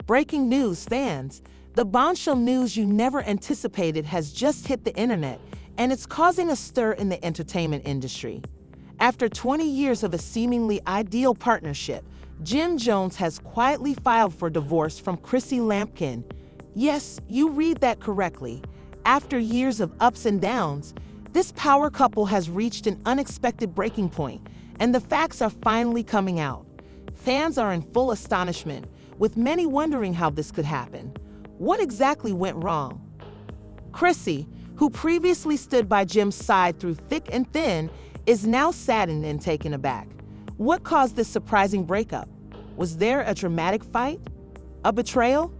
Breaking news, fans! The bombshell news you never anticipated has just hit the internet, and it's causing a stir in the entertainment industry. After 20 years of a seemingly ideal partnership, JimJones has quietly filed for divorce from Chrissy Lampkin. Yes, you read that correctly. After years of ups and downs, this power couple has reached an unexpected breaking point, and the facts are finally coming out. Fans are in full astonishment, with many wondering how this could happen. What exactly went wrong? Chrissy, who previously stood by Jim's side through thick and thin, is now saddened and taken aback. What caused this surprising breakup? Was there a dramatic fight? A betrayal?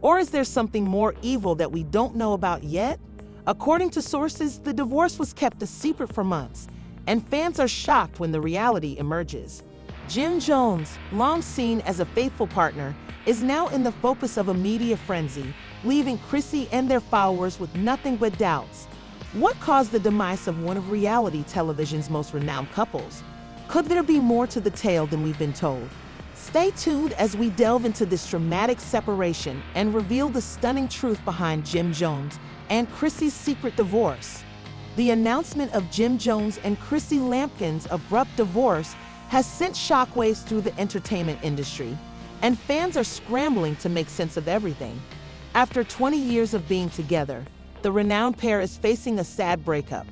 Or is there something more evil that we don't know about yet? According to sources, the divorce was kept a secret for months, and fans are shocked when the reality emerges. JimJones, long seen as a faithful partner, is now in the focus of a media frenzy, leaving Chrissy and their followers with nothing but doubts. What caused the demise of one of reality television's most renowned couples? Could there be more to the tale than we've been told? Stay tuned as we delve into this dramatic separation and reveal the stunning truth behind JimJones and Chrissy's secret divorce. The announcement of JimJones and Chrissy Lampkin's abrupt divorce has sent shockwaves through the entertainment industry, and fans are scrambling to make sense of everything. After 20 years of being together, the renowned pair is facing a sad breakup.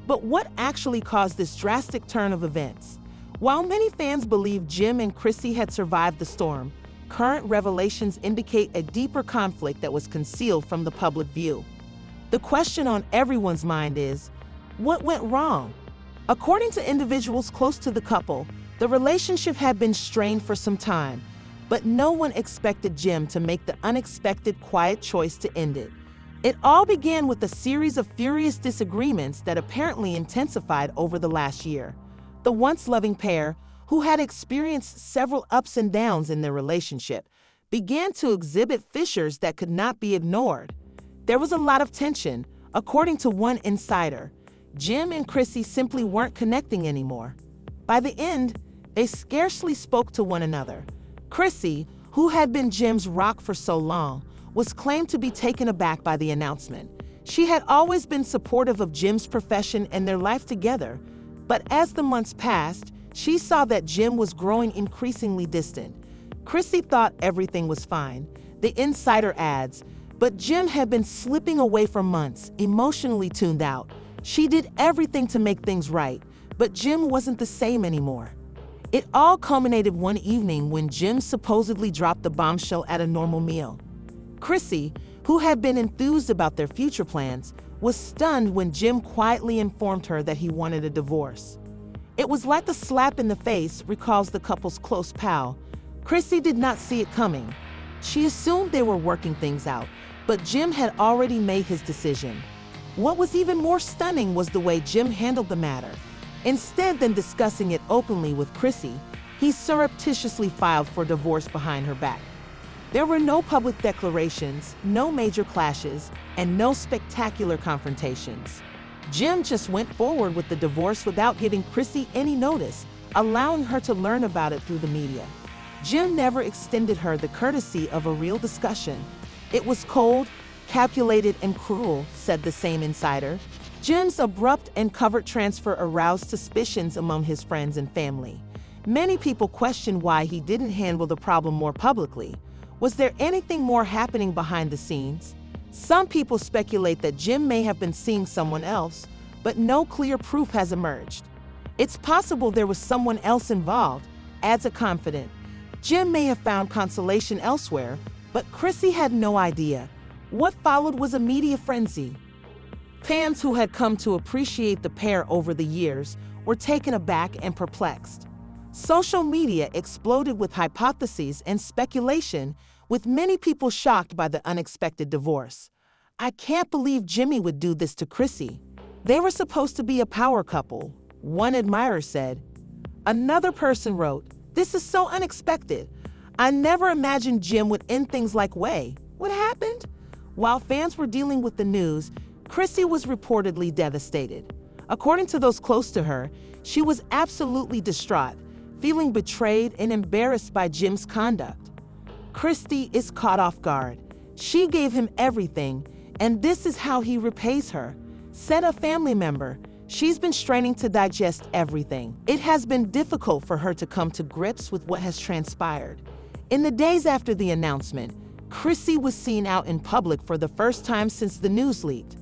But what actually caused this drastic turn of events? While many fans believe Jim and Chrissy had survived the storm, current revelations indicate a deeper conflict that was concealed from the public view. The question on everyone's mind is, what went wrong? According to individuals close to the couple, the relationship had been strained for some time, but no one expected Jim to make the unexpected quiet choice to end it. It all began with a series of furious disagreements that apparently intensified over the last year. The once loving pair, who had experienced several ups and downs in their relationship, began to exhibit fissures that could not be ignored. There was a lot of tension. According to one insider, Jim and Chrissy simply weren't connecting anymore. By the end, they scarcely spoke to one another. Chrissy, who had been Jim's rock for so long, was claimed to be taken aback by the announcement. She had always been supportive of Jim's profession and their life together, but as the months passed, she saw that Jim was growing increasingly distant. Chrissy thought everything was fine. The insider adds, but Jim had been slipping away for months, emotionally tuned out. She did everything to make things right, but Jim wasn't the same anymore. It all culminated one evening when Jim supposedly dropped the bombshell at a normal meal. Chrissy, who had been enthused about their future plans, was stunned when Jim quietly informed her that he wanted a divorce. It was like a slap in the face, recalls the couple's close pal. Chrissy did not see it coming. She assumed they were working things out, but Jim had already made his decision. What was even more stunning was the way Jim handled the matter. Instead than discussing it openly with Chrissy, he surreptitiously filed for divorce behind her back. There were no public declarations, no major clashes, and no spectacular confrontations. Jim just went forward with the divorce without giving Chrissy any notice, allowing her to learn about it through the media. Jim never extended her the courtesy of a real discussion. It was cold, calculated, and cruel, said the same insider. Jim's abrupt and covert transfer aroused suspicions among his friends and family. Many people questioned why he didn't handle the problem more publicly. Was there anything more happening behind the scenes? Some people speculate that Jim may have been seeing someone else, but no clear proof has emerged. It's possible there was someone else involved, adds a confidant. Jim may have found consolation elsewhere, but Chrissy had no idea. What followed was a media frenzy. Fans who had come to appreciate the pair over the years were taken aback and perplexed. Social media exploded with hypotheses and speculation, with many people shocked by the unexpected divorce. "I can't believe Jimmy would do this to Chrissy. They were supposed to be a power couple," one admirer said. Another person wrote, "This is so unexpected. I never imagined Jim would end things like way. What happened?" While fans were dealing with the news, Chrissy was reportedly devastated. According to those close to her, she was absolutely distraught, feeling betrayed and embarrassed by Jim's conduct. Christy is caught off guard. She gave him everything, and this is how he repays her. Said a family member, she's been straining to digest everything. It has been difficult for her to come to grips with what has transpired. In the days after the announcement, Chrissy was seen out in public for the first time since the news leaked.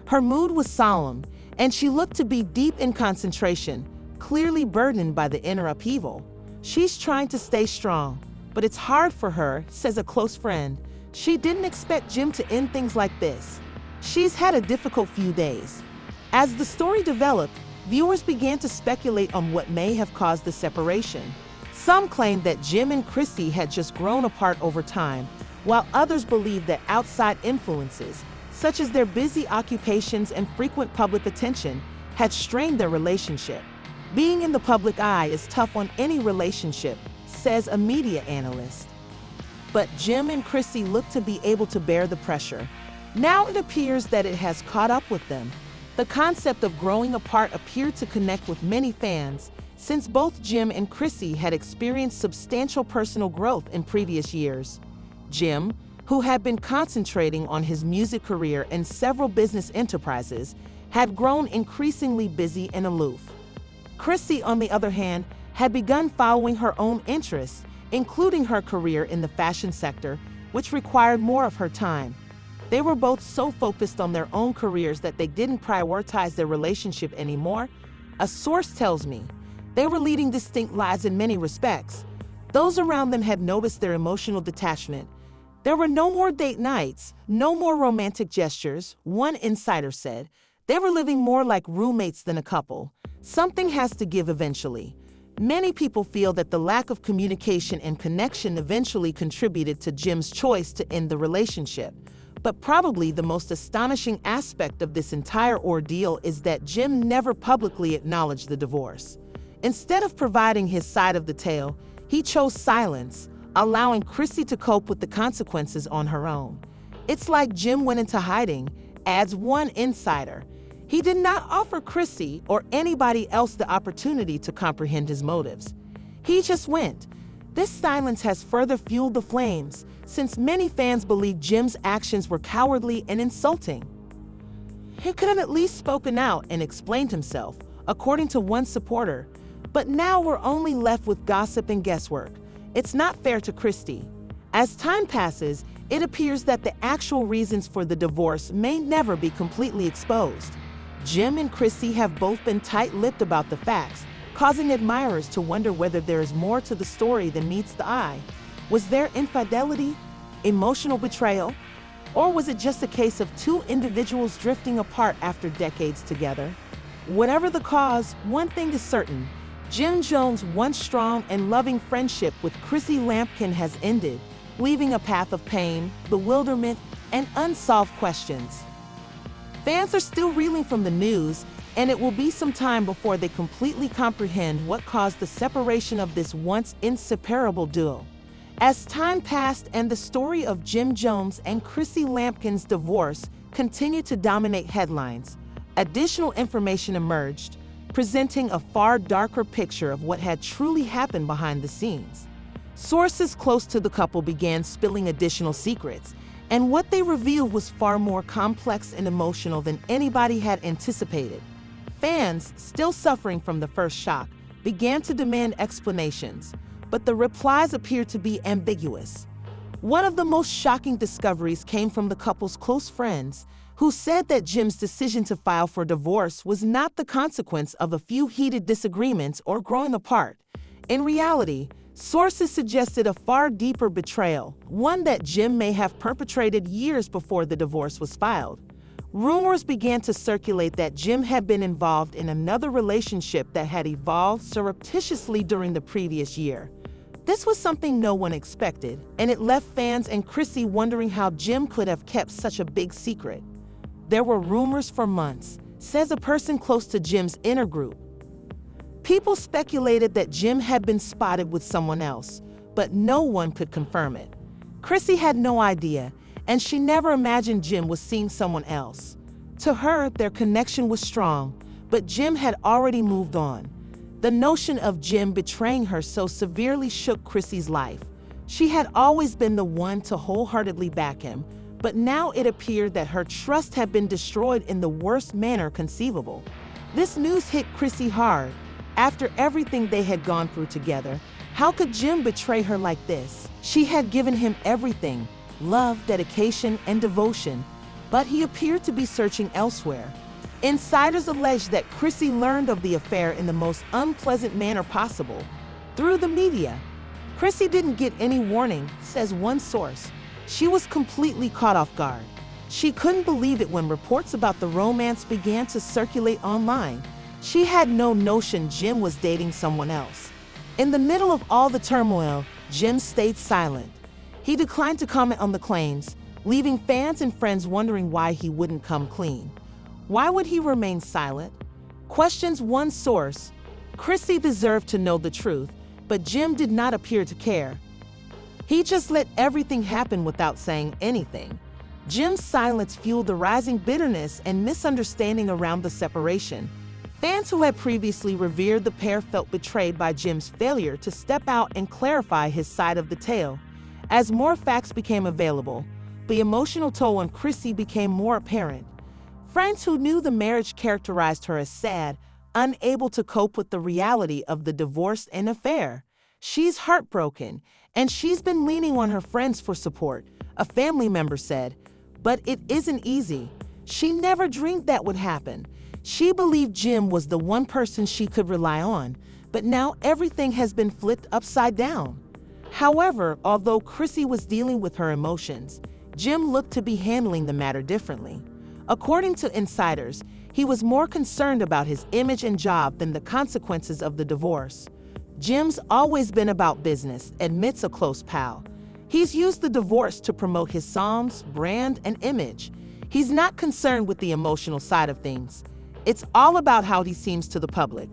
Her mood was solemn, and she looked to be deep in concentration, clearly burdened by the inner upheaval. She's trying to stay strong, but it's hard for her, says a close friend. She didn't expect Jim to end things like this. She's had a difficult few days. As the story developed, viewers began to speculate on what may have caused the separation. Some claimed that Jim and Chrissy had just grown apart over time, while others believed that outside influences, such as their busy occupations and frequent public attention, had strained their relationship. Being in the public eye is tough on any relationship, says a media analyst. But Jim and Chrissy look to be able to bear the pressure. Now it appears that it has caught up with them. The concept of growing apart appeared to connect with many fans, since both Jim and Chrissy had experienced substantial personal growth in previous years. Jim, who had been concentrating on his music career and several business enterprises, had grown increasingly busy and aloof. Chrissy, on the other hand, had begun following her own interests, including her career in the fashion sector, which required more of her time. They were both so focused on their own careers that they didn't prioritize their relationship anymore. A source tells me they were leading distinct lives in many respects. Those around them had noticed their emotional detachment. There were no more date nights, no more romantic gestures, one insider said. They were living more like roommates than a couple. Something has to give eventually. Many people feel that the lack of communication and connection eventually contributed to Jim's choice to end the relationship. But probably the most astonishing aspect of this entire ordeal is that Jim never publicly acknowledged the divorce. Instead of providing his side of the tale, he chose silence, allowing Chrissy to cope with the consequences on her own. It's like Jim went into hiding, adds one insider. He did not offer Chrissy or anybody else the opportunity to comprehend his motives. He just went. This silence has further fueled the flames, since many fans believe Jim's actions were cowardly and insulting. He could have at least spoken out and explained himself, according to one supporter. But now we're only left with gossip and guesswork. It's not fair to Christy. As time passes, it appears that the actual reasons for the divorce may never be completely exposed. Jim and Chrissy have both been tight-lipped about the facts, causing admirers to wonder whether there is more to the story than meets the eye. Was there infidelity, emotional betrayal, or was it just a case of two individuals drifting apart after decades together? Whatever the cause, one thing is certain. JimJones' once strong and loving friendship with ChrissyLampkin has ended, leaving a path of pain, bewilderment, and unsolved questions. Fans are still reeling from the news, and it will be some time before they completely comprehend what caused the separation of this once inseparable duo. As time passed and the story of JimJones and ChrissyLampkin's divorce continued to dominate headlines, additional information emerged, presenting a far darker picture of what had truly happened behind the scenes. Sources close to the couple began spilling additional secrets, and what they revealed was far more complex and emotional than anybody had anticipated. Fans, still suffering from the first shock, began to demand explanations, but the replies appeared to be ambiguous. One of the most shocking discoveries came from the couple's close friends, who said that Jim's decision to file for divorce was not the consequence of a few heated disagreements or growing apart. In reality, sources suggested a far deeper betrayal, one that Jim may have perpetrated years before the divorce was filed. Rumors began to circulate that Jim had been involved in another relationship that had evolved surreptitiously during the previous year. This was something no one expected, and it left fans and Chrissy wondering how Jim could have kept such a big secret. There were rumors for months, says a person close to Jim's inner group. People speculated that Jim had been spotted with someone else, but no one could confirm it. Chrissy had no idea, and she never imagined Jim was seeing someone else. To her, their connection was strong, but Jim had already moved on. The notion of Jim betraying her so severely shook Chrissy's life. She had always been the one to wholeheartedly back him, but now it appeared that her trust had been destroyed in the worst manner conceivable. This news hit Chrissy hard. After everything they had gone through together, how could Jim betray her like this? She had given him everything: love, dedication, and devotion, but he appeared to be searching elsewhere. Insiders allege that Chrissy learned of the affair in the most unpleasant manner possible, through the media. Chrissy didn't get any warning, says one source. She was completely caught off guard. She couldn't believe it when reports about the romance began to circulate online. She had no notion Jim was dating someone else. In the middle of all the turmoil, Jim stayed silent. He declined to comment on the claims, leaving fans and friends wondering why he wouldn't come clean. Why would he remain silent? Questions one source. Chrissy deserved to know the truth, but Jim did not appear to care. He just let everything happen without saying anything. Jim's silence fueled the rising bitterness and misunderstanding around the separation. Fans who had previously revered the pair felt betrayed by Jim's failure to step out and clarify his side of the tale. As more facts became available, the emotional toll on Chrissy became more apparent. Friends who knew the marriage characterized her as sad, unable to cope with the reality of the divorce and affair. She's heartbroken, and she's been leaning on her friends for support, a family member said. But it isn't easy. She never dreamed that would happen. She believed Jim was the one person she could rely on, but now everything has been flipped upside down. However, although Chrissy was dealing with her emotions, Jim looked to be handling the matter differently. According to insiders, he was more concerned about his image and job than the consequences of the divorce. Jim's always been about business, admits a close pal. He's used the divorce to promote his songs, brand, and image. He's not concerned with the emotional side of things. It's all about how he seems to the public.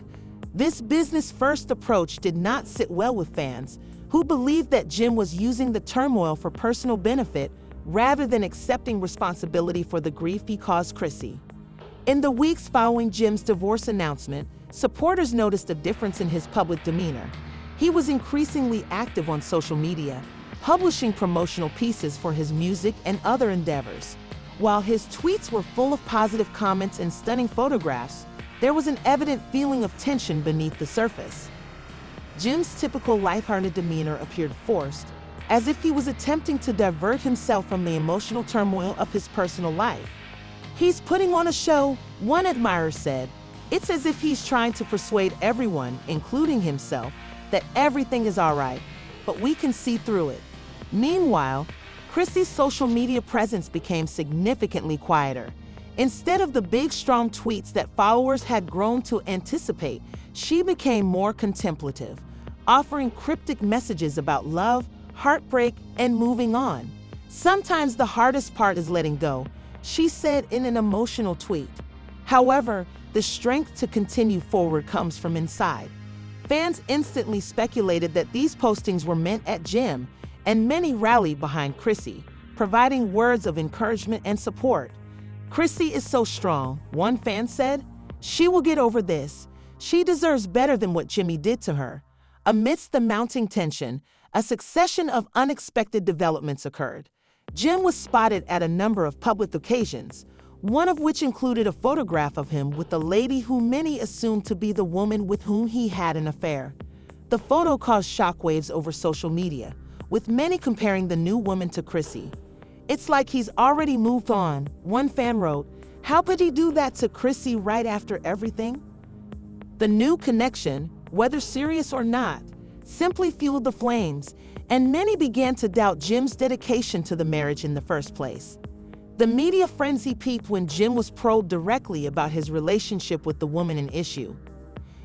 This business-first approach did not sit well with fans, who believed that Jim was using the turmoil for personal benefit rather than accepting responsibility for the grief he caused Chrissy. In the weeks following Jim's divorce announcement, supporters noticed a difference in his public demeanor. He was increasingly active on social media, publishing promotional pieces for his music and other endeavors. While his tweets were full of positive comments and stunning photographs, there was an evident feeling of tension beneath the surface. Jim's typical lighthearted demeanor appeared forced, as if he was attempting to divert himself from the emotional turmoil of his personal life. "He's putting on a show," one admirer said. "It's as if he's trying to persuade everyone, including himself, that everything is all right, but we can see through it." Meanwhile, Chrissy's social media presence became significantly quieter. Instead of the big, strong tweets that followers had grown to anticipate, she became more contemplative, offering cryptic messages about love, heartbreak, and moving on. "Sometimes the hardest part is letting go," she said in an emotional tweet. However, the strength to continue forward comes from inside. Fans instantly speculated that these postings were meant at Jim, and many rallied behind Chrissy, providing words of encouragement and support. "Chrissy is so strong," one fan said. "She will get over this. She deserves better than what Jimmy did to her." Amidst the mounting tension, a succession of unexpected developments occurred. Jim was spotted at a number of public occasions, one of which included a photograph of him with a lady who many assumed to be the woman with whom he had an affair. The photo caused shockwaves over social media, with many comparing the new woman to Chrissy. "It's like he's already moved on," one fan wrote. "How could he do that to Chrissy right after everything?" The new connection, whether serious or not, simply fueled the flames, and many began to doubt Jim's dedication to the marriage in the first place. The media frenzy peaked when Jim was probed directly about his relationship with the woman in issue.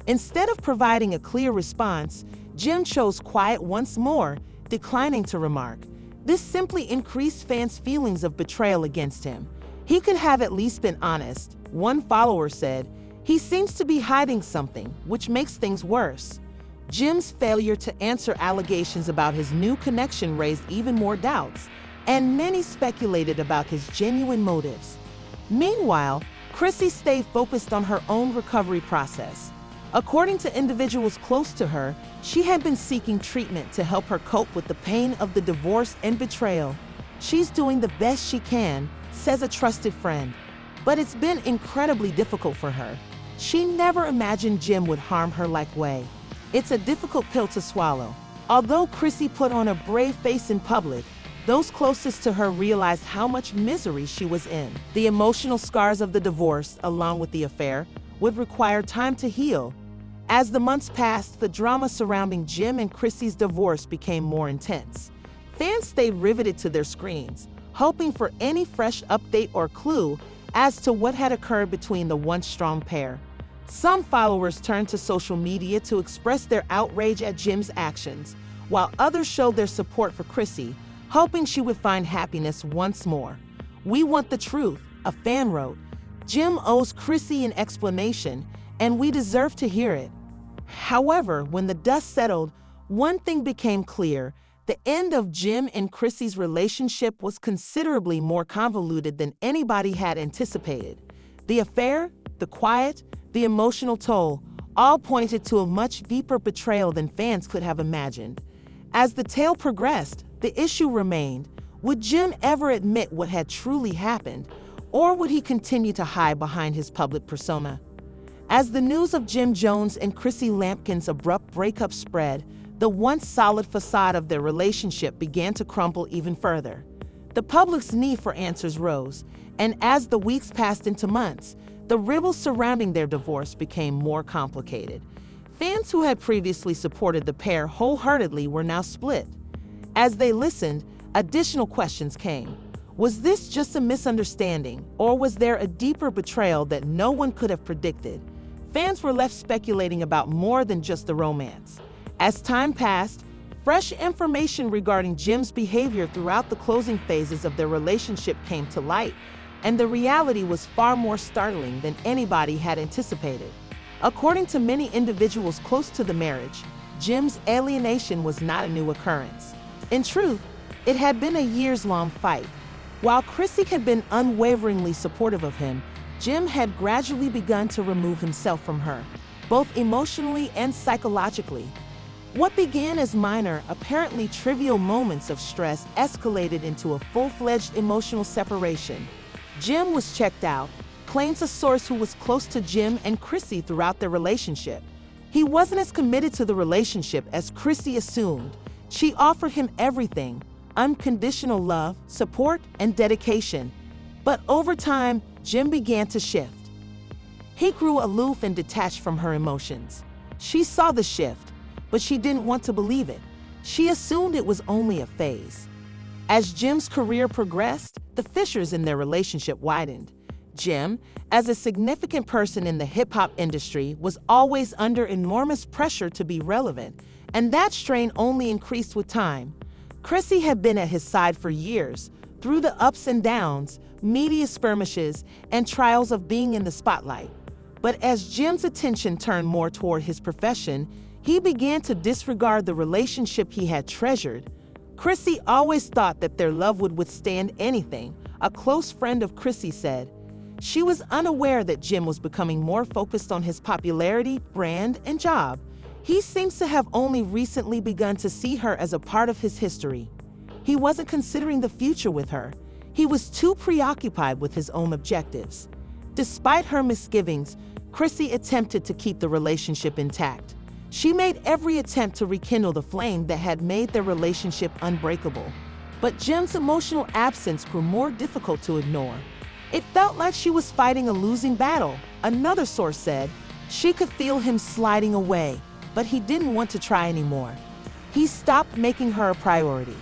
Instead of providing a clear response, Jim chose quiet once more, declining to remark. This simply increased fans' feelings of betrayal against him. "He could have at least been honest," one follower said. "He seems to be hiding something, which makes things worse." Jim's failure to answer allegations about his new connection raised even more doubts, and many speculated about his genuine motives. Meanwhile, Chrissy stayed focused on her own recovery process. According to individuals close to her, she had been seeking treatment to help her cope with the pain of the divorce and betrayal. She's doing the best she can, says a trusted friend. But it's been incredibly difficult for her. She never imagined Jim would harm her like way. It's a difficult pill to swallow. Although Chrissy put on a brave face in public, those closest to her realized how much misery she was in. The emotional scars of the divorce, along with the affair, would require time to heal. As the months passed, the drama surrounding Jim and Chrissy's divorce became more intense. Fans stayed riveted to their screens, hoping for any fresh update or clue as to what had occurred between the once strong pair. Some followers turned to social media to express their outrage at Jim's actions, while others showed their support for Chrissy, hoping she would find happiness once more. "We want the truth," a fan wrote. "Jim owes Chrissy an explanation, and we deserve to hear it." However, when the dust settled, one thing became clear. The end of Jim and Chrissy's relationship was considerably more convoluted than anybody had anticipated. The affair, the quiet, the emotional toll, all pointed to a much deeper betrayal than fans could have imagined. As the tale progressed, the issue remained: would Jim ever admit what had truly happened, or would he continue to hide behind his public persona? As the news of JimJones and Chrissy Lampkin's abrupt breakup spread, the once solid facade of their relationship began to crumble even further. The public's need for answers rose, and as the weeks passed into months, the riddle surrounding their divorce became more complicated. Fans who had previously supported the pair wholeheartedly were now split. As they listened, additional questions came. Was this just a misunderstanding, or was there a deeper betrayal that no one could have predicted? Fans were left speculating about more than just the romance. As time passed, fresh information regarding Jim's behavior throughout the closing phases of their relationship came to light, and the reality was far more startling than anybody had anticipated. According to many individuals close to the marriage, Jim's alienation was not a new occurrence. In truth, it had been a years-long fight. While Chrissy had been unwaveringly supportive of him, Jim had gradually begun to remove himself from her, both emotionally and psychologically. What began as minor, apparently trivial moments of stress escalated into a full-fledged emotional separation. Jim was checked out, claims a source who was close to Jim and Chrissy throughout their relationship. He wasn't as committed to the relationship as Chrissy assumed. She offered him everything: unconditional love, support, and dedication. But over time, Jim began to shift. He grew aloof and detached from her emotions. She saw the shift, but she didn't want to believe it. She assumed it was only a phase. As Jim's career progressed, the fissures in their relationship widened. Jim, as a significant person in the hip-hop industry, was always under enormous pressure to be relevant, and that strain only increased with time. Chrissy had been at his side for years, through the ups and downs, media skirmishes, and trials of being in the spotlight. But as Jim's attention turned more toward his profession, he began to disregard the relationship he had treasured. Chrissy always thought that their love would withstand anything, a close friend of Chrissy said. She was unaware that Jim was becoming more focused on his popularity, brand, and job. He seems to have only recently begun to see her as a part of his history. He wasn't considering the future with her. He was too preoccupied with his own objectives. Despite her misgivings, Chrissy attempted to keep the relationship intact. She made every attempt to rekindle the flame that had made their relationship unbreakable. But Jim's emotional absence grew more difficult to ignore. It felt like she was fighting a losing battle, another source said. She could feel him sliding away, but he didn't want to try anymore. He stopped making her a priority.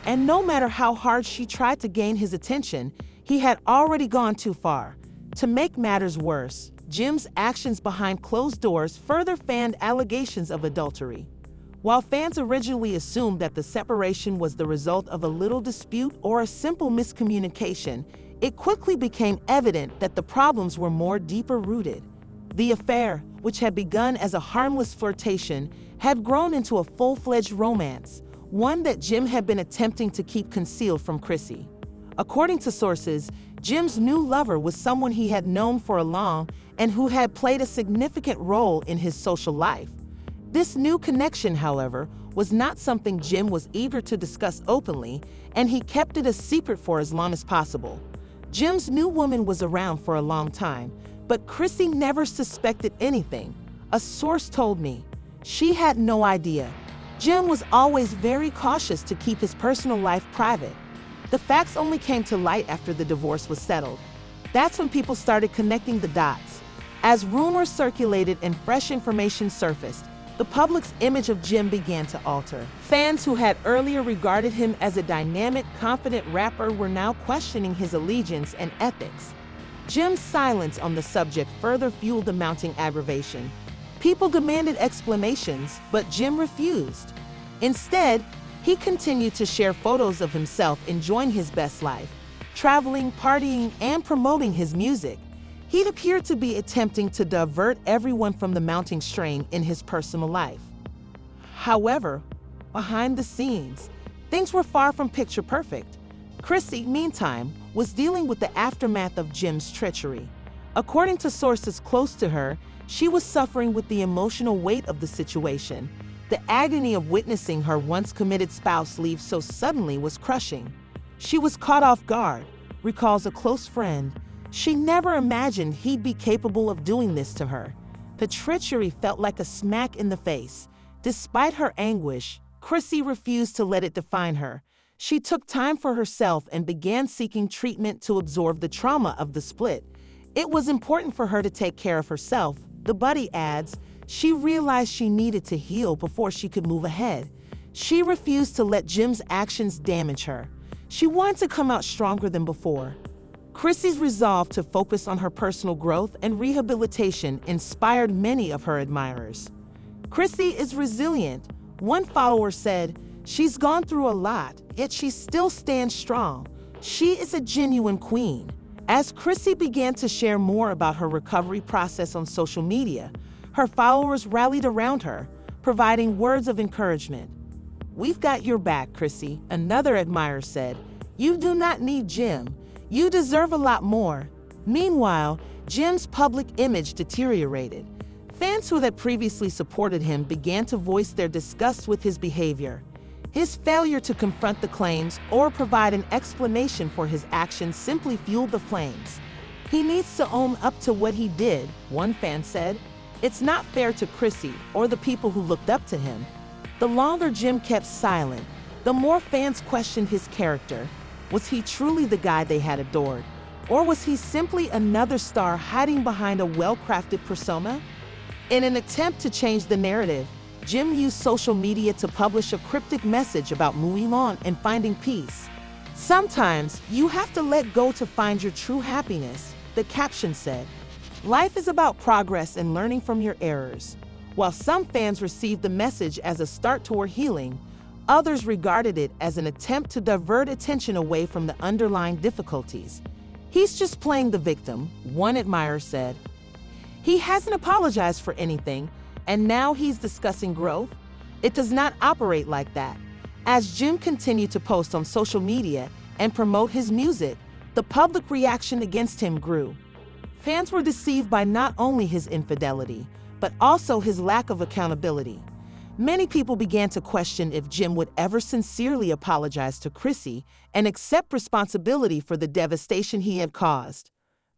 And no matter how hard she tried to gain his attention, he had already gone too far. To make matters worse, Jim's actions behind closed doors further fanned allegations of adultery. While fans originally assumed that the separation was the result of a little dispute or a simple miscommunication, it quickly became evident that the problems were more deeper rooted. The affair, which had begun as a harmless flirtation, had grown into a full-fledged romance, one that Jim had been attempting to keep concealed from Chrissy. According to sources, Jim's new lover was someone he had known for a long and who had played a significant role in his social life. This new connection, however, was not something Jim was eager to discuss openly, and he kept it a secret for as long as possible. Jim's new woman was around for a long time, but Chrissy never suspected anything. A source told me. She had no idea. Jim was always very cautious to keep his personal life private. The facts only came to light after the divorce was settled. That's when people started connecting the dots. As rumors circulated and fresh information surfaced, the public's image of Jim began to alter. Fans who had earlier regarded him as a dynamic, confident rapper were now questioning his allegiance and ethics. Jim's silence on the subject further fueled the mounting aggravation. People demanded explanations, but Jim refused. Instead, he continued to share photos of himself enjoying his best life, traveling, partying, and promoting his music. He appeared to be attempting to divert everyone from the mounting strain in his personal life. However, behind the scenes, things were far from picture perfect. Chrissy, meantime, was dealing with the aftermath of Jim's treachery. According to sources close to her, she was suffering with the emotional weight of the situation. The agony of witnessing her once committed spouse leave so suddenly was crushing. She was caught off guard, recalls a close friend. She never imagined he'd be capable of doing this to her. The treachery felt like a smack in the face. Despite her anguish, Chrissy refused to let it define her. She took time for herself and began seeking treatment to absorb the trauma of the split. It was important for her to take care of herself, the buddy adds. She realized she needed to heal before she could move ahead. She refused to let Jim's actions damage her. She wanted to come out stronger than before. Chrissy's resolve to focus on her personal growth and rehabilitation inspired many of her admirers. Chrissy is resilient. One follower said, "She's gone through a lot, yet she still stands strong. She is a genuine queen." As Chrissy began to share more about her recovery process on social media, her followers rallied around her, providing words of encouragement. "We've got your back, Chrissy," another admirer said. "You do not need Jim. You deserve a lot more." Meanwhile, Jim's public image deteriorated. Fans who had previously supported him began to voice their disgust with his behavior. His failure to confront the claims or provide an explanation for his actions simply fueled the flames. "He needs to own up to what he did," one fan said. "It's not fair to Chrissy or the people who looked up to him." The longer Jim kept silent, the more fans questioned his character. Was he truly the guy they had adored? Or was he simply another star hiding behind a well-crafted persona? In an attempt to change the narrative, Jim used social media to publish a cryptic message about moving on and finding peace. "Sometimes you have to let go to find your true happiness," the caption said. Life is about progress and learning from your errors. While some fans received the message as a start toward healing, others regarded it as an attempt to divert attention away from the underlying difficulties. "He's just playing the victim," one admirer said. "He hasn't apologized for anything, and now he's discussing growth." It does not operate like that. As Jim continued to post on social media and promote his music, the public reaction against him grew. Fans were deceived by not only his infidelity, but also his lack of accountability. Many people began to question if Jim would ever sincerely apologize to Chrissy and accept responsibility for the devastation he had caused.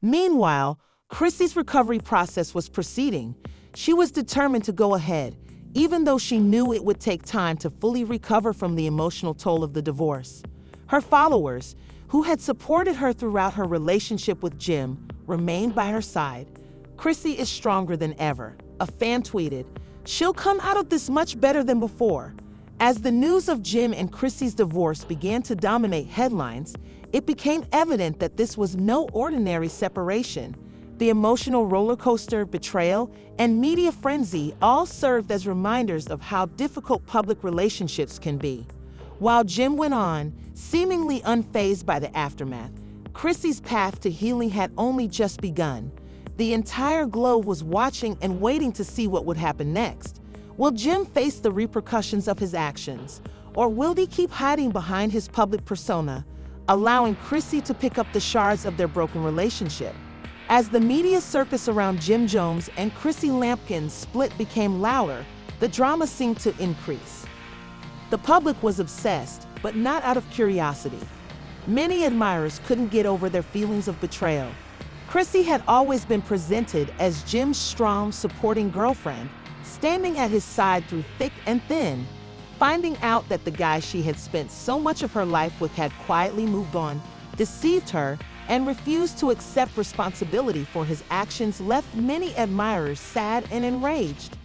Meanwhile, Chrissy's recovery process was proceeding. She was determined to go ahead, even though she knew it would take time to fully recover from the emotional toll of the divorce. Her followers, who had supported her throughout her relationship with Jim, remained by her side. "Chrissy is stronger than ever," a fan tweeted. "She'll come out of this much better than before." As the news of Jim and Chrissy's divorce began to dominate headlines, it became evident that this was no ordinary separation. The emotional roller coaster, betrayal, and media frenzy all served as reminders of how difficult public relationships can be. While Jim went on, seemingly unfazed by the aftermath, Chrissy's path to healing had only just begun. The entire globe was watching and waiting to see what would happen next. Will Jim face the repercussions of his actions, or will he keep hiding behind his public persona, allowing Chrissy to pick up the shards of their broken relationship? As the media circus around JimJones and Chrissy Lampkin's split became louder, the drama seemed to increase. The public was obsessed, but not out of curiosity. Many admirers couldn't get over their feelings of betrayal. Chrissy had always been presented as Jim's strong, supporting girlfriend, standing at his side through thick and thin. Finding out that the guy she had spent so much of her life with had quietly moved on, deceived her, and refused to accept responsibility for his actions left many admirers sad and enraged.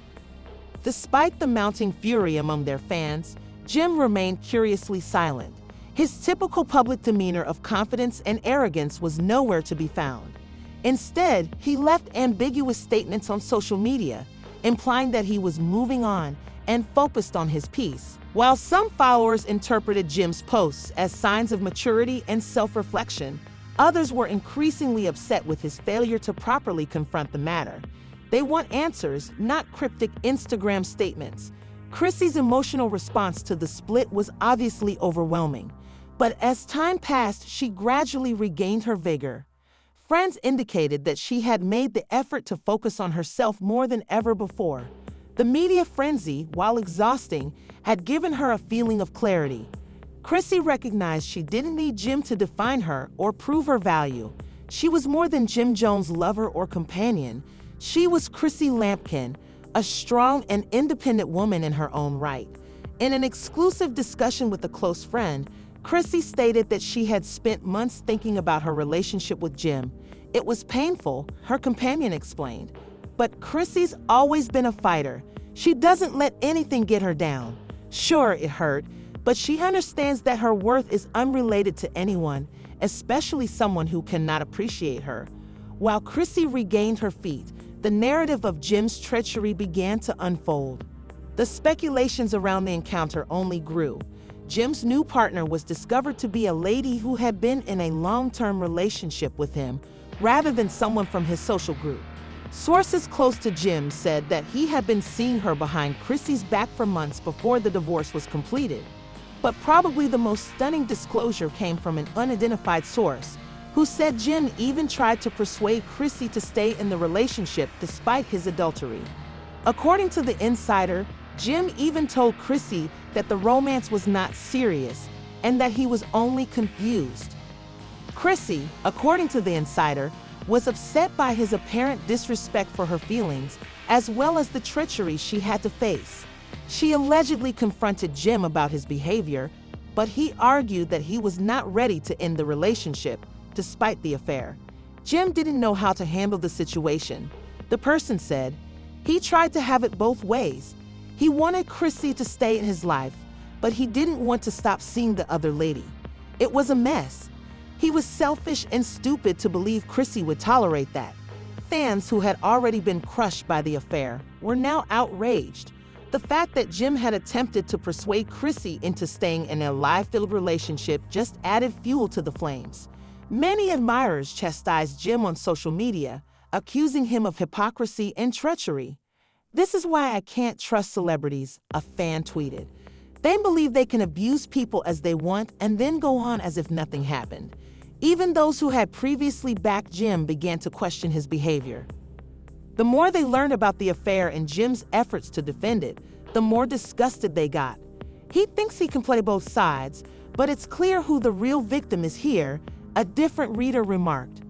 Despite the mounting fury among their fans, Jim remained curiously silent. His typical public demeanor of confidence and arrogance was nowhere to be found. Instead, he left ambiguous statements on social media, implying that he was moving on and focused on his peace. While some followers interpreted Jim's posts as signs of maturity and self-reflection, others were increasingly upset with his failure to properly confront the matter. They want answers, not cryptic Instagram statements. Chrissy's emotional response to the split was obviously overwhelming, but as time passed, she gradually regained her vigor. Friends indicated that she had made the effort to focus on herself more than ever before. The media frenzy, while exhausting, had given her a feeling of clarity. Chrissy recognized she didn't need Jim to define her or prove her value. She was more than JimJones' lover or companion. She was Chrissy Lampkin, a strong and independent woman in her own right. In an exclusive discussion with a close friend, Chrissy stated that she had spent months thinking about her relationship with Jim. It was painful, her companion explained. But Chrissy's always been a fighter. She doesn't let anything get her down. Sure, it hurt, but she understands that her worth is unrelated to anyone, especially someone who cannot appreciate her. While Chrissy regained her feet, the narrative of Jim's treachery began to unfold. The speculations around the encounter only grew. Jim's new partner was discovered to be a lady who had been in a long-term relationship with him, rather than someone from his social group. Sources close to Jim said that he had been seeing her behind Chrissy's back for months before the divorce was completed. But probably the most stunning disclosure came from an unidentified source, who said Jim even tried to persuade Chrissy to stay in the relationship despite his adultery. According to the insider, Jim even told Chrissy that the romance was not serious and that he was only confused. Chrissy, according to the insider, was upset by his apparent disrespect for her feelings, as well as the treachery she had to face. She allegedly confronted Jim about his behavior, but he argued that he was not ready to end the relationship, despite the affair. Jim didn't know how to handle the situation. The person said, he tried to have it both ways. He wanted Chrissy to stay in his life, but he didn't want to stop seeing the other lady. It was a mess. He was selfish and stupid to believe Chrissy would tolerate that. Fans who had already been crushed by the affair were now outraged. The fact that Jim had attempted to persuade Chrissy into staying in a lie-filled relationship just added fuel to the flames. Many admirers chastised Jim on social media, accusing him of hypocrisy and treachery. "This is why I can't trust celebrities," a fan tweeted. "They believe they can abuse people as they want and then go on as if nothing happened." Even those who had previously backed Jim began to question his behavior. The more they learned about the affair and Jim's efforts to defend it, the more disgusted they got. He thinks he can play both sides, but it's clear who the real victim is here, a different reader remarked.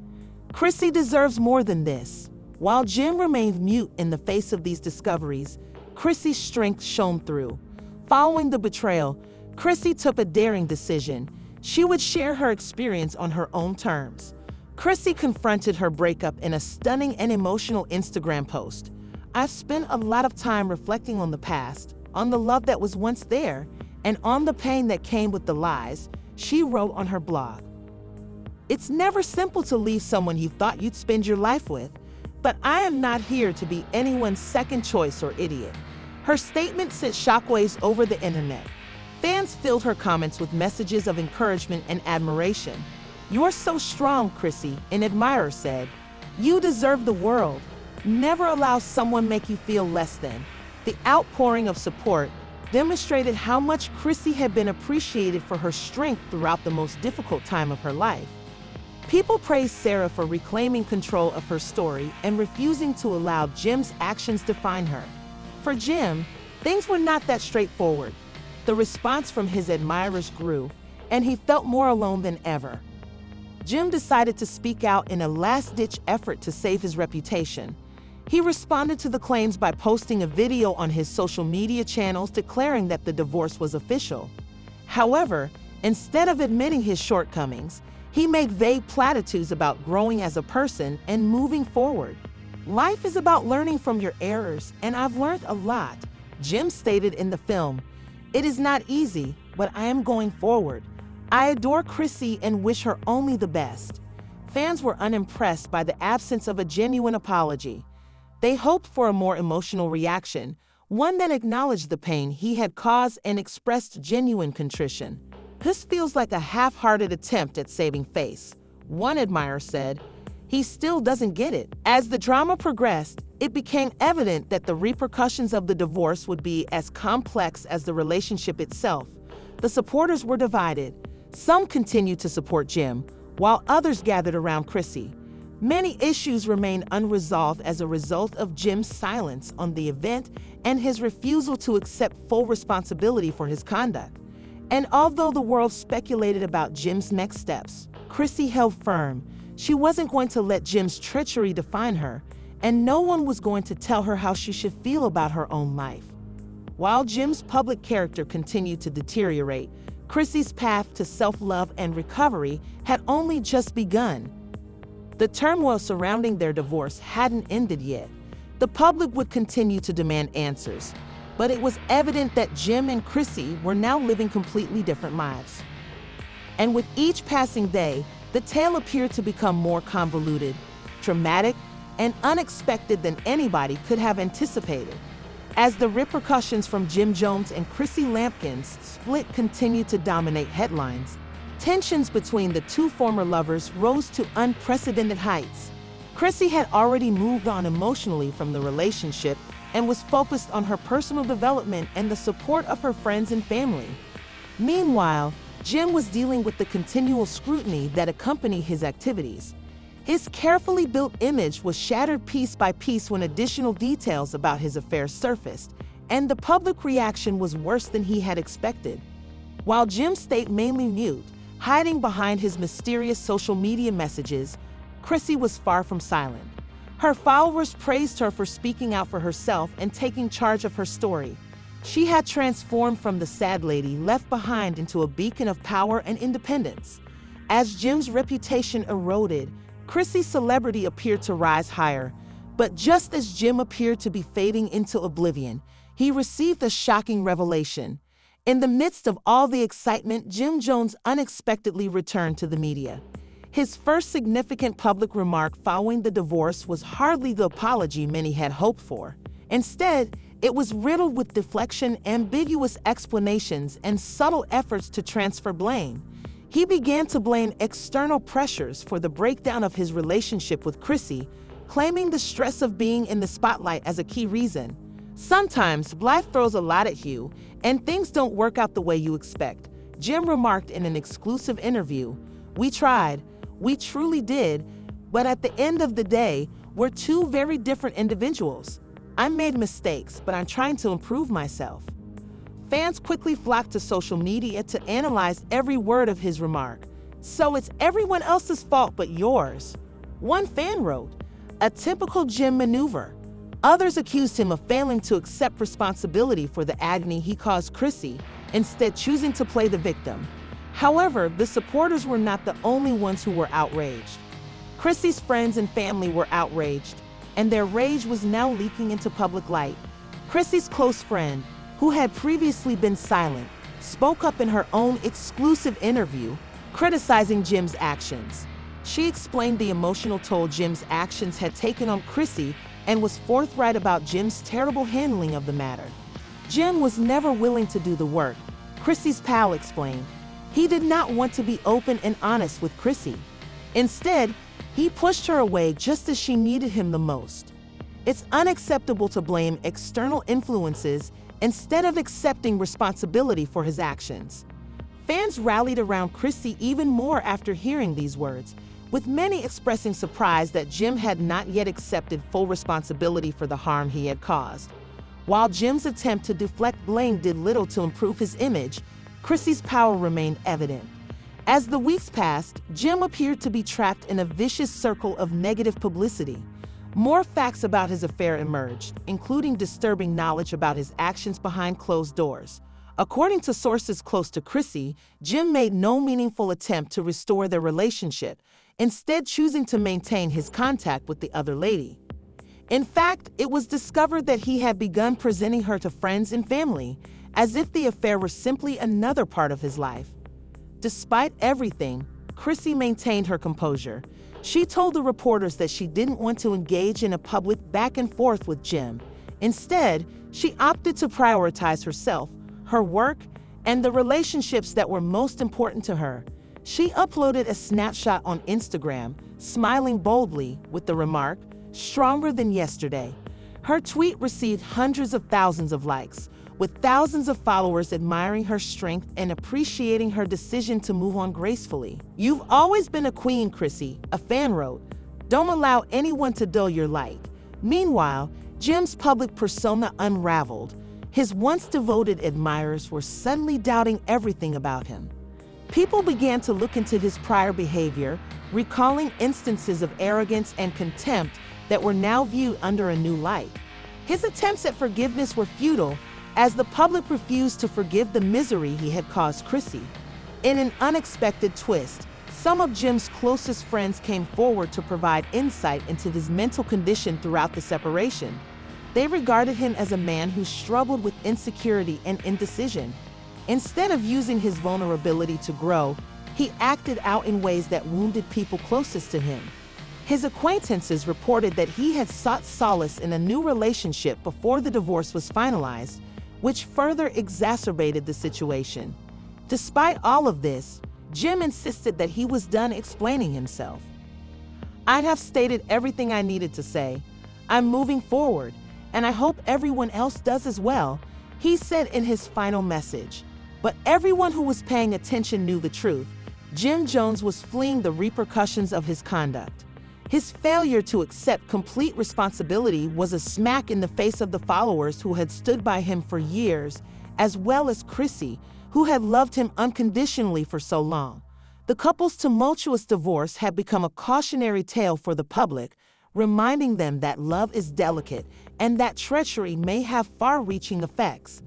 Chrissy deserves more than this. While Jim remained mute in the face of these discoveries, Chrissy's strength shone through. Following the betrayal, Chrissy took a daring decision. She would share her experience on her own terms. Chrissy confronted her breakup in a stunning and emotional Instagram post. "I've spent a lot of time reflecting on the past, on the love that was once there, and on the pain that came with the lies," she wrote on her blog. "It's never simple to leave someone you thought you'd spend your life with, but I am not here to be anyone's second choice or idiot." Her statement sent shockwaves over the internet. Fans filled her comments with messages of encouragement and admiration. "You're so strong, Chrissy," an admirer said. "You deserve the world. Never allow someone make you feel less than." The outpouring of support demonstrated how much Chrissy had been appreciated for her strength throughout the most difficult time of her life. People praised Sarah for reclaiming control of her story and refusing to allow Jim's actions define her. For Jim, things were not that straightforward. The response from his admirers grew, and he felt more alone than ever. Jim decided to speak out in a last-ditch effort to save his reputation. He responded to the claims by posting a video on his social media channels declaring that the divorce was official. However, instead of admitting his shortcomings, he made vague platitudes about growing as a person and moving forward. "Life is about learning from your errors, and I've learned a lot," Jim stated in the film. "It is not easy, but I am going forward. I adore Chrissy and wish her only the best." Fans were unimpressed by the absence of a genuine apology. They hoped for a more emotional reaction, one that acknowledged the pain he had caused and expressed genuine contrition. "This feels like a half-hearted attempt at saving face," one admirer said. "He still doesn't get it." As the drama progressed, it became evident that the repercussions of the divorce would be as complex as the relationship itself. The supporters were divided. Some continued to support Jim, while others gathered around Chrissy. Many issues remain unresolved as a result of Jim's silence on the event and his refusal to accept full responsibility for his conduct. And although the world speculated about Jim's next steps, Chrissy held firm. She wasn't going to let Jim's treachery define her, and no one was going to tell her how she should feel about her own life. While Jim's public character continued to deteriorate, Chrissy's path to self-love and recovery had only just begun. The turmoil surrounding their divorce hadn't ended yet. The public would continue to demand answers, but it was evident that Jim and Chrissy were now living completely different lives. And with each passing day, the tale appeared to become more convoluted, dramatic, and unexpected than anybody could have anticipated. As the repercussions from JimJones and Chrissy Lampkin's split continued to dominate headlines, tensions between the two former lovers rose to unprecedented heights. Chrissy had already moved on emotionally from the relationship and was focused on her personal development and the support of her friends and family. Meanwhile, Jim was dealing with the continual scrutiny that accompanied his activities. His carefully built image was shattered piece by piece when additional details about his affair surfaced, and the public reaction was worse than he had expected. While Jim stayed mainly mute, hiding behind his mysterious social media messages, Chrissy was far from silent. Her followers praised her for speaking out for herself and taking charge of her story. She had transformed from the sad lady left behind into a beacon of power and independence. As Jim's reputation eroded, Chrissy's celebrity appeared to rise higher. But just as Jim appeared to be fading into oblivion, he received a shocking revelation. In the midst of all the excitement, JimJones unexpectedly returned to the media. His first significant public remark following the divorce was hardly the apology many had hoped for. Instead, it was riddled with deflection, ambiguous explanations, and subtle efforts to transfer blame. He began to blame external pressures for the breakdown of his relationship with Chrissy, claiming the stress of being in the spotlight as a key reason. "Sometimes life throws a lot at you, and things don't work out the way you expect," Jim remarked in an exclusive interview. "We tried, we truly did, but at the end of the day, we're two very different individuals. I made mistakes, but I'm trying to improve myself." Fans quickly flocked to social media to analyze every word of his remark. "So it's everyone else's fault but yours," one fan wrote. "A typical Jim maneuver." Others accused him of failing to accept responsibility for the agony he caused Chrissy, instead choosing to play the victim. However, the supporters were not the only ones who were outraged. Chrissy's friends and family were outraged, and their rage was now leaking into public light. Chrissy's close friend, who had previously been silent, spoke up in her own exclusive interview, criticizing Jim's actions. She explained the emotional toll Jim's actions had taken on Chrissy and was forthright about Jim's terrible handling of the matter. "Jim was never willing to do the work," Chrissy's pal explained. "He did not want to be open and honest with Chrissy. Instead, he pushed her away just as she needed him the most. It's unacceptable to blame external influences instead of accepting responsibility for his actions." Fans rallied around Chrissy even more after hearing these words, with many expressing surprise that Jim had not yet accepted full responsibility for the harm he had caused. While Jim's attempt to deflect blame did little to improve his image, Chrissy's power remained evident. As the weeks passed, Jim appeared to be trapped in a vicious circle of negative publicity. More facts about his affair emerged, including disturbing knowledge about his actions behind closed doors. According to sources close to Chrissy, Jim made no meaningful attempt to restore their relationship, instead choosing to maintain his contact with the other lady. In fact, it was discovered that he had begun presenting her to friends and family, as if the affair were simply another part of his life. Despite everything, Chrissy maintained her composure. She told the reporters that she didn't want to engage in a public back and forth with Jim. Instead, she opted to prioritize herself, her work, and the relationships that were most important to her. She uploaded a snapshot on Instagram, smiling boldly with the remark, "Stronger than yesterday." Her tweet received hundreds of thousands of likes, with thousands of followers admiring her strength and appreciating her decision to move on gracefully. "You've always been a queen, Chrissy," a fan wrote. "Don't allow anyone to dull your light." Meanwhile, Jim's public persona unraveled. His once devoted admirers were suddenly doubting everything about him. People began to look into his prior behavior, recalling instances of arrogance and contempt that were now viewed under a new light. His attempts at forgiveness were futile, as the public refused to forgive the misery he had caused Chrissy. In an unexpected twist, some of Jim's closest friends came forward to provide insight into his mental condition throughout the separation. They regarded him as a man who struggled with insecurity and indecision. Instead of using his vulnerability to grow, he acted out in ways that wounded people closest to him. His acquaintances reported that he had sought solace in a new relationship before the divorce was finalized, which further exacerbated the situation. Despite all of this, Jim insisted that he was done explaining himself. "I have stated everything I needed to say. I'm moving forward, and I hope everyone else does as well," he said in his final message. But everyone who was paying attention knew the truth. JimJones was fleeing the repercussions of his conduct. His failure to accept complete responsibility was a smack in the face of the followers who had stood by him for years, as well as Chrissy, who had loved him unconditionally for so long. The couple's tumultuous divorce had become a cautionary tale for the public, reminding them that love is delicate and that treachery may have far-reaching effects.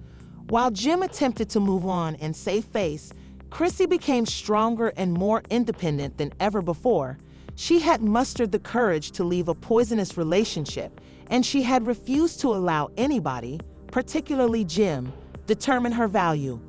While Jim attempted to move on and save face, Chrissy became stronger and more independent than ever before. She had mustered the courage to leave a poisonous relationship, and she had refused to allow anybody, particularly Jim, determine her value.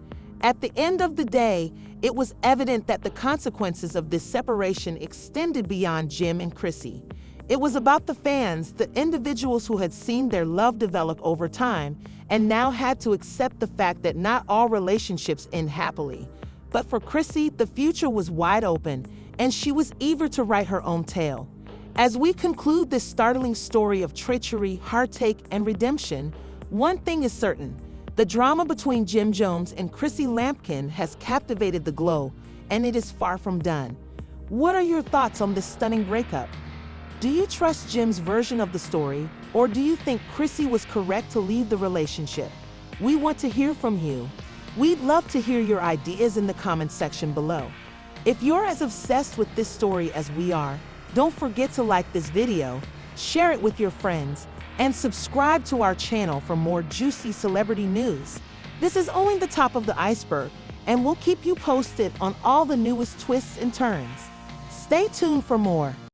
At the end of the day, it was evident that the consequences of this separation extended beyond Jim and Chrissy. It was about the fans, the individuals who had seen their love develop over time and now had to accept the fact that not all relationships end happily. But for Chrissy, the future was wide open, and she was eager to write her own tale. As we conclude this startling story of treachery, heartache, and redemption, one thing is certain: the drama between JimJones and ChrissyLampkin has captivated the globe, and it is far from done. What are your thoughts on this stunning breakup? Do you trust Jim's version of the story, or do you think Chrissy was correct to leave the relationship? We want to hear from you. We'd love to hear your ideas in the comments section below. If you're as obsessed with this story as we are, don't forget to like this video, share it with your friends, and subscribe to our channel for more juicy celebrity news. This is only the top of the iceberg, and we'll keep you posted on all the newest twists and turns. Stay tuned for more.